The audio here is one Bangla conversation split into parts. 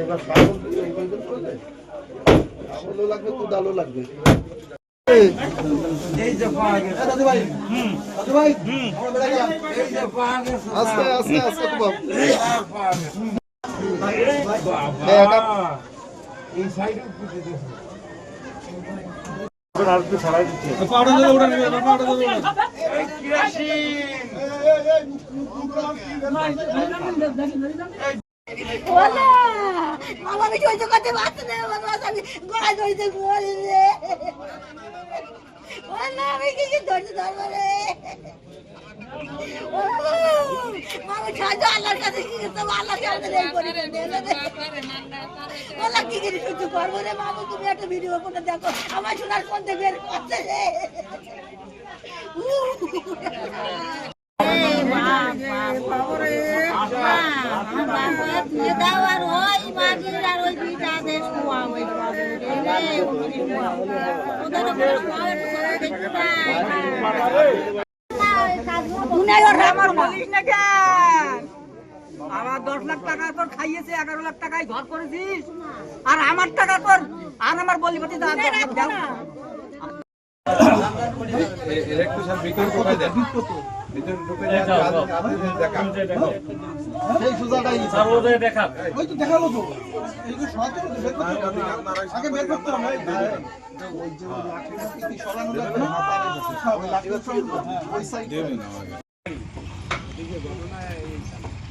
এবার পাগল এই কয়জন করলে পাগলও লাগবে কুদালও লাগবে। এই যে পাওয়া গেছে দাদু ভাই, দাদু ভাই আমরা বেড়া গেলাম। এই যে পাওয়া গেছে, আস্তে আস্তে আস্তে তো বাপ পাওয়া গেছে। এই সাইডে পুষে দিয়েছে আর একটু ছড়াই দিচ্ছে। পাউডার দিয়ে ওটা নেবে, পাউডার দিয়ে ওটা। এই কিরাসিন ওলা আমি সহ্য করতে পারছি না, আমি গলায় ধরতে মরি রে। ওলা আমি কি ধরতে ধরবো রে। আমি সাহায্য আল্লাহর কাছে কি করতে আল্লাহ ওলা কি করে সহ্য করবো রে। মামু তুমি একটা ভিডিও করে দেখো, আমার শোনার মধ্যে বের করছে রে। আমার 10 লাখ টাকা তোর খাইয়েছে, 11 লাখ টাকায় ঘর করেছিস, আর আমার টাকা তোর আর আমার বলিপতি দাও। ইলেকট্রিশিয়ান বিক্রি করে দেন, ভিতরে ঢুকে যায় দেখা সেই সুজাটাই সামনে দেখা ওই তো দেখালো তো এই যে সহজে বের করতে হবে, আগে বের করতে হবে। ওই যে লাঠিটা কি সরানো যাবে না, সব লাঠিটা সব ওই সাইড দেবে না আগে। দিকে ঘটনা এই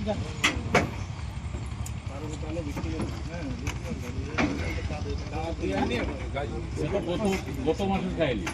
যা আর তাহলে বৃষ্টি হ্যাঁ গত মাসে খাইলি